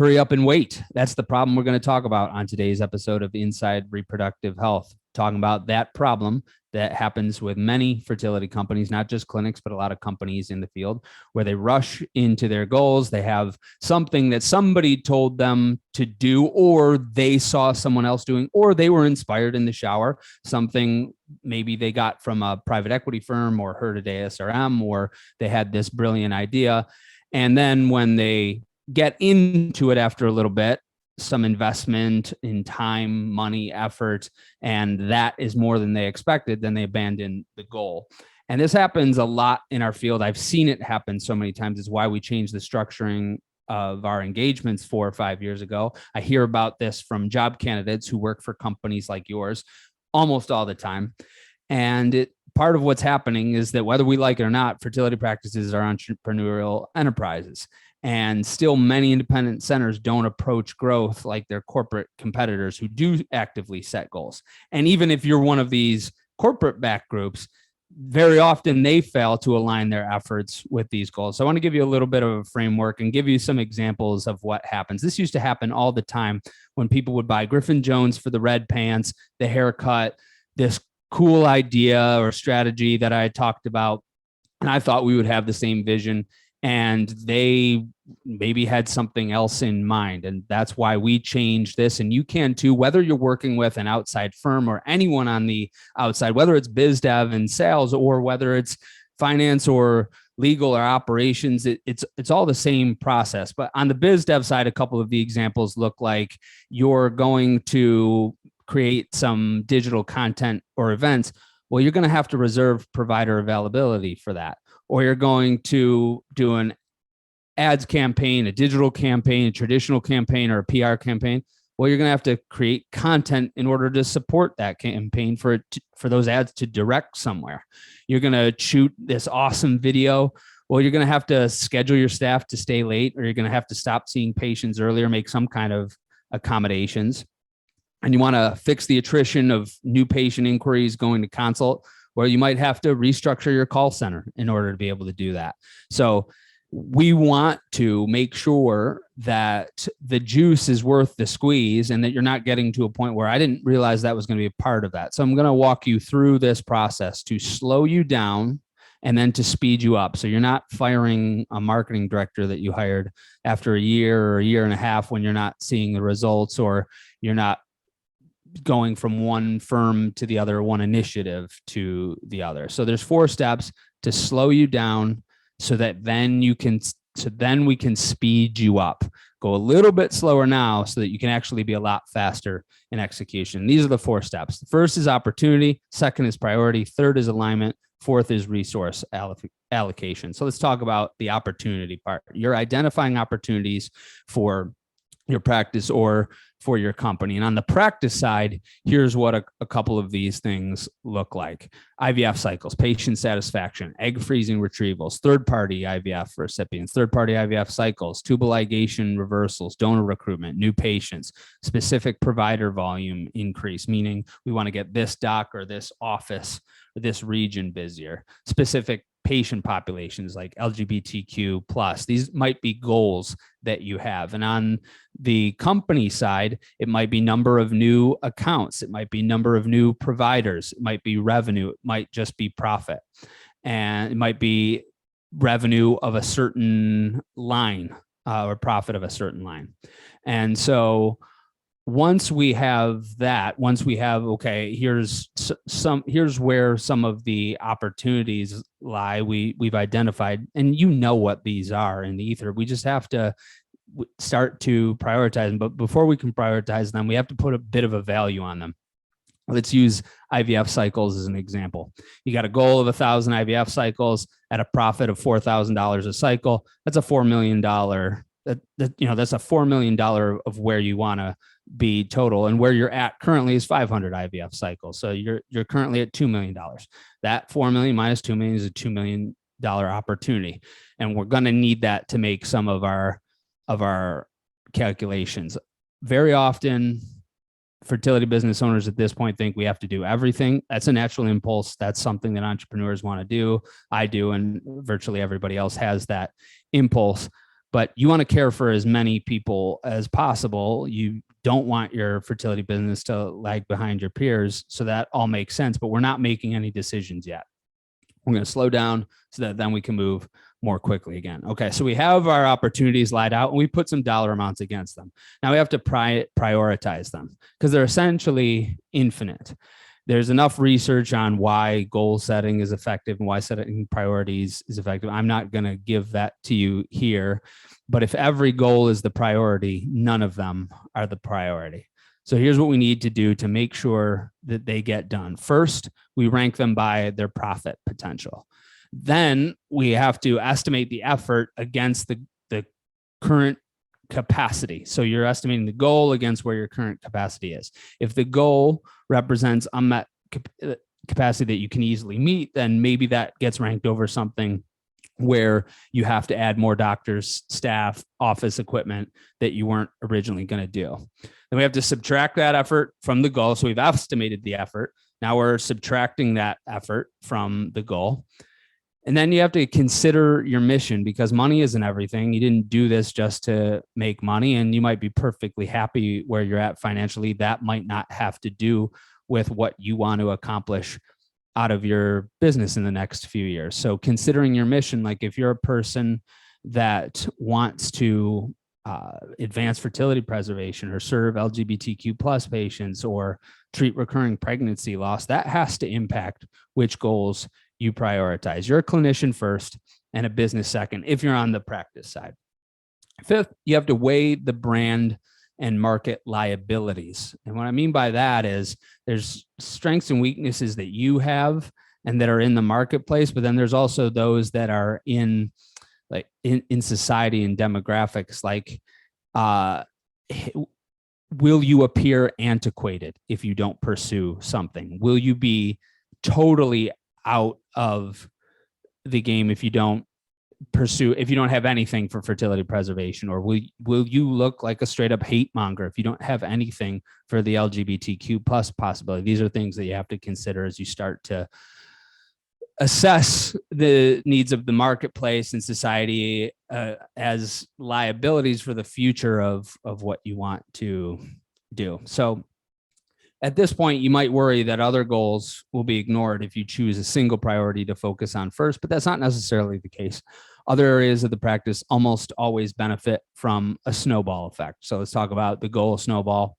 hurry up and wait. That's the problem we're going to talk about on today's episode of Inside Reproductive Health, talking about that problem that happens with many fertility companies, not just clinics, but a lot of companies in the field where they rush into their goals. They have something that somebody told them to do, or they saw someone else doing, or they were inspired in the shower, something maybe they got from a private equity firm or heard at ASRM, or they had this brilliant idea. And then when they get into it after a little bit, some investment in time, money, effort, and that is more than they expected, then they abandon the goal. And this happens a lot in our field. I've seen it happen so many times. It's why we changed the structuring of our engagements 4 or 5 years ago. I hear about this from job candidates who work for companies like yours almost all the time. And part of what's happening is that whether we like it or not, fertility practices are entrepreneurial enterprises. And still many independent centers don't approach growth like their corporate competitors who do actively set goals. And even if you're one of these corporate backed groups, very often they fail to align their efforts with these goals. So I want to give you a little bit of a framework and give you some examples of what happens. This used to happen all the time when people would buy Griffin Jones for the red pants, the haircut, this cool idea or strategy that I talked about. And I thought we would have the same vision, and they maybe had something else in mind. And that's why we changed this. And you can too, whether you're working with an outside firm or anyone on the outside, whether it's biz dev and sales, or whether it's finance or legal or operations, it's all the same process. But on the biz dev side, a couple of the examples look like you're going to create some digital content or events. Well, you're going to have to reserve provider availability for that. Or you're going to do an ads campaign, a digital campaign, a traditional campaign, or a PR campaign. Well, you're going to have to create content in order to support that campaign for those ads to direct somewhere. You're going to shoot this awesome video. Well, you're going to have to schedule your staff to stay late, or you're going to have to stop seeing patients earlier, make some kind of accommodations. And you want to fix the attrition of new patient inquiries going to consult, where you might have to restructure your call center in order to be able to do that. So we want to make sure that the juice is worth the squeeze, and that you're not getting to a point where I didn't realize that was going to be a part of that. So I'm going to walk you through this process to slow you down and then to speed you up. So you're not firing a marketing director that you hired after a year or a year and a half when you're not seeing the results, or you're not going from one firm to the other, one initiative to the other. So there's 4 steps to slow you down so that then we can speed you up. Go a little bit slower now so that you can actually be a lot faster in execution. These are the 4 steps. The first is opportunity. Second is priority. Third is alignment. Fourth is resource allocation. So let's talk about the opportunity part. You're identifying opportunities for your practice or for your company. And on the practice side, here's what a couple of these things look like. IVF cycles, patient satisfaction, egg freezing retrievals, third-party IVF recipients, third-party IVF cycles, tubal ligation reversals, donor recruitment, new patients, specific provider volume increase, meaning we want to get this doc or this office or this region busier, specific patient populations like LGBTQ plus. These might be goals that you have. And on the company side, it might be number of new accounts. It might be number of new providers. It might be revenue. It might just be profit. And it might be revenue of a certain line or profit of a certain line. And so once we have that, okay, here's where some of the opportunities lie. We've identified, and you know what these are in the ether. We just have to start to prioritize them. But before we can prioritize them, we have to put a bit of a value on them. Let's use IVF cycles as an example. You got a goal of 1,000 IVF cycles at a profit of $4,000 a cycle. That's a $4 million. That's a $4 million of where you want to be total, and where you're at currently is 500 IVF cycles. So you're currently at $2 million. That 4 million minus 2 million is a $2 million opportunity. And we're going to need that to make some of our calculations. Very often, fertility business owners at this point think we have to do everything. That's a natural impulse. That's something that entrepreneurs want to do. I do, and virtually everybody else has that impulse. but you want to care for as many people as possible. You don't want your fertility business to lag behind your peers. So that all makes sense, but we're not making any decisions yet. We're going to slow down so that then we can move more quickly again. Okay, so we have our opportunities laid out and we put some dollar amounts against them. Now we have to prioritize them because they're essentially infinite. There's enough research on why goal setting is effective and why setting priorities is effective. I'm not going to give that to you here, but if every goal is the priority, none of them are the priority. So here's what we need to do to make sure that they get done. First, we rank them by their profit potential. Then we have to estimate the effort against the current capacity. So you're estimating the goal against where your current capacity is. If the goal represents unmet capacity that you can easily meet, then maybe that gets ranked over something where you have to add more doctors, staff, office equipment that you weren't originally going to do. Then we have to subtract that effort from the goal. So we've estimated the effort. Now we're subtracting that effort from the goal. And then you have to consider your mission, because money isn't everything. You didn't do this just to make money, and you might be perfectly happy where you're at financially. That might not have to do with what you want to accomplish out of your business in the next few years. So considering your mission, like if you're a person that wants to advance fertility preservation or serve LGBTQ plus patients or treat recurring pregnancy loss, that has to impact which goals you prioritize. You're a clinician first and a business second if you're on the practice side. Fifth, you have to weigh the brand and market liabilities. And what I mean by that is there's strengths and weaknesses that you have and that are in the marketplace, but then there's also those that are in society and demographics. Like, will you appear antiquated if you don't pursue something? Will you be totally out of the game if you don't have anything for fertility preservation? Or will you look like a straight up hate monger if you don't have anything for the LGBTQ plus possibility? These are things that you have to consider as you start to assess the needs of the marketplace and society as liabilities for the future of what you want to do. So at this point, you might worry that other goals will be ignored if you choose a single priority to focus on first, but that's not necessarily the case. Other areas of the practice almost always benefit from a snowball effect. So let's talk about the goal snowball.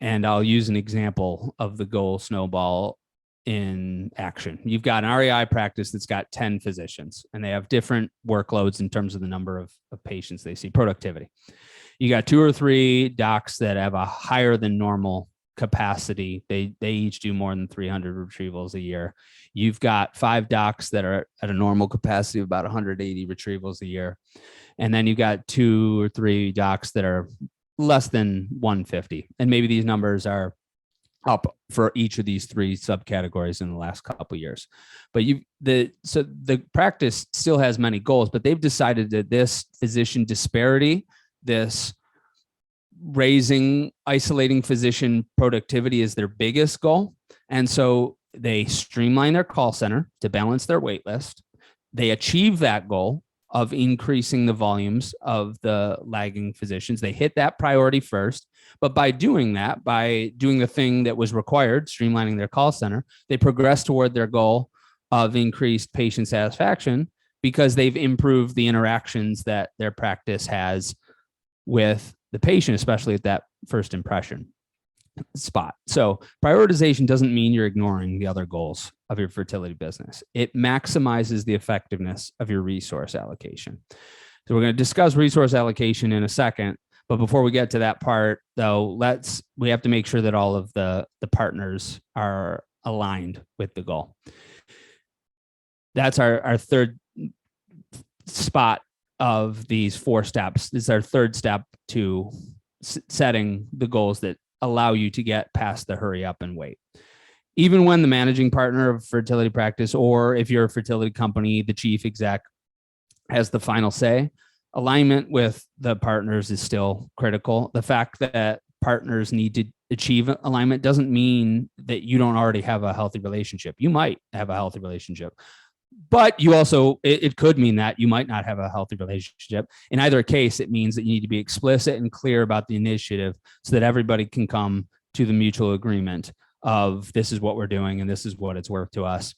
And I'll use an example of the goal snowball in action. You've got an REI practice that's got 10 physicians, and they have different workloads in terms of the number of patients they see, productivity. You got 2 or 3 docs that have a higher than normal capacity. They each do more than 300 retrievals a year. You've got 5 docs that are at a normal capacity of about 180 retrievals a year. And then you've got 2 or 3 docs that are less than 150. And maybe these numbers are up for each of these 3 subcategories in the last couple of years. But so the practice still has many goals, but they've decided that this physician disparity, this isolating physician productivity is their biggest goal. And so they streamline their call center to balance their wait list. They achieve that goal of increasing the volumes of the lagging physicians. They hit that priority first. But by doing that, by doing the thing that was required, streamlining their call center, they progress toward their goal of increased patient satisfaction because they've improved the interactions that their practice has with the patient, especially at that first impression spot. So prioritization doesn't mean you're ignoring the other goals of your fertility business. It maximizes the effectiveness of your resource allocation. So we're going to discuss resource allocation in a second. But before we get to that part, though, we have to make sure that all of the partners are aligned with the goal. That's our third spot of these 4 steps. This is our third step to setting the goals that allow you to get past the hurry up and wait. Even when the managing partner of fertility practice, or if you're a fertility company, the chief exec has the final say, alignment with the partners is still critical. The fact that partners need to achieve alignment doesn't mean that you don't already have a healthy relationship. You might have a healthy relationship. But you also, it could mean that you might not have a healthy relationship. In either case, it means that you need to be explicit and clear about the initiative so that everybody can come to the mutual agreement of this is what we're doing and this is what it's worth to us.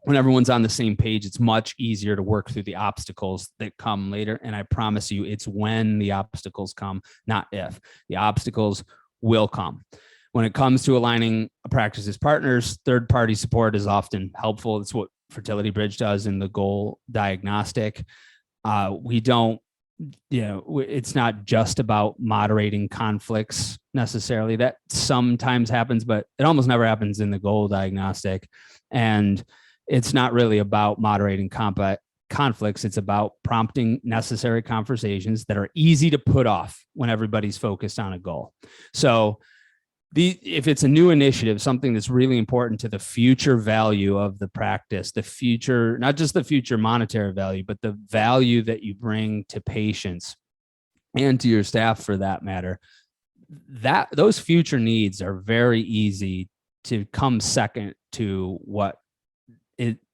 When everyone's on the same page, it's much easier to work through the obstacles that come later. And I promise you, it's when the obstacles come, not if. The obstacles will come. When it comes to aligning a practice's partners, third-party support is often helpful. It's what Fertility Bridge does in the Goal Diagnostic. We don't, it's not just about moderating conflicts necessarily. That sometimes happens, but it almost never happens in the Goal Diagnostic. And it's not really about moderating conflicts. It's about prompting necessary conversations that are easy to put off when everybody's focused on a goal. So if it's a new initiative, something that's really important to the future value of the practice, the future, not just the future monetary value, but the value that you bring to patients and to your staff for that matter, that those future needs are very easy to come second to what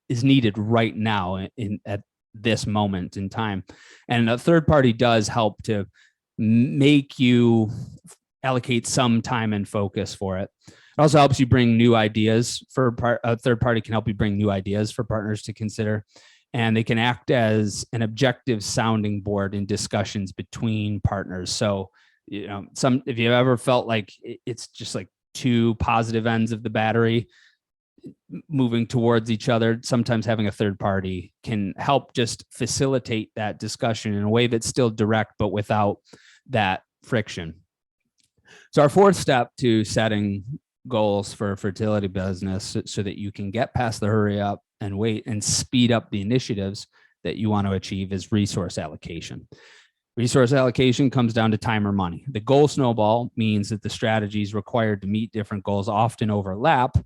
is needed right now at this moment in time. And a third party does help to make you allocate some time and focus for it. It also helps you bring new ideas a third party can help you bring new ideas for partners to consider. And they can act as an objective sounding board in discussions between partners. So, if you ever felt like it's just like two positive ends of the battery moving towards each other, sometimes having a third party can help just facilitate that discussion in a way that's still direct, but without that friction. So our fourth step to setting goals for a fertility business so that you can get past the hurry up and wait and speed up the initiatives that you want to achieve is resource allocation. Resource allocation comes down to time or money. The goal snowball means that the strategies required to meet different goals often overlap,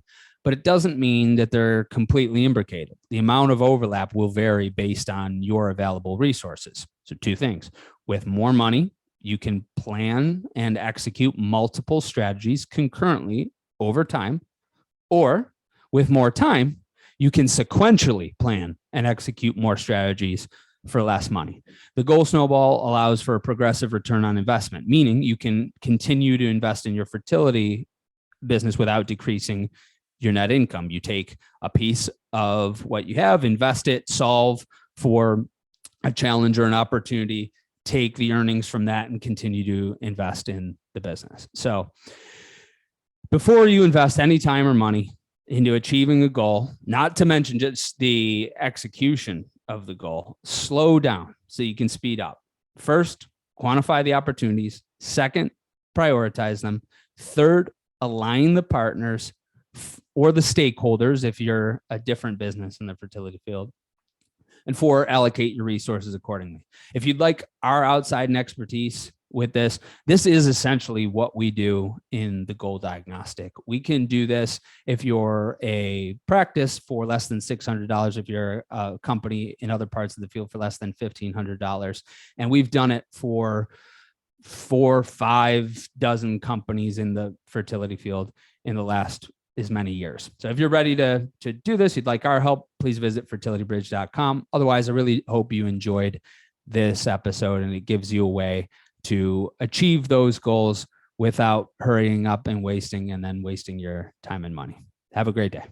but it doesn't mean that they're completely imbricated. The amount of overlap will vary based on your available resources. So two things. With more money, you can plan and execute multiple strategies concurrently over time, or with more time, you can sequentially plan and execute more strategies for less money. The goal snowball allows for a progressive return on investment, meaning you can continue to invest in your fertility business without decreasing your net income. You take a piece of what you have, invest it, solve for a challenge or an opportunity, take the earnings from that and continue to invest in the business. So before you invest any time or money into achieving a goal, not to mention just the execution of the goal, slow down so you can speed up. First, quantify the opportunities. Second, prioritize them. Third, align the partners or the stakeholders if you're a different business in the fertility field. And four, allocate your resources accordingly. If you'd like our outside expertise with this is essentially what we do in the Goal Diagnostic. We can do this if you're a practice for less than $600, if you're a company in other parts of the field for less than $1,500. And we've done it for 4-5 dozen companies in the fertility field in the last as many years. So if you're ready to do this, you'd like our help, please visit fertilitybridge.com. Otherwise, I really hope you enjoyed this episode and it gives you a way to achieve those goals without hurrying up and wasting your time and money. Have a great day.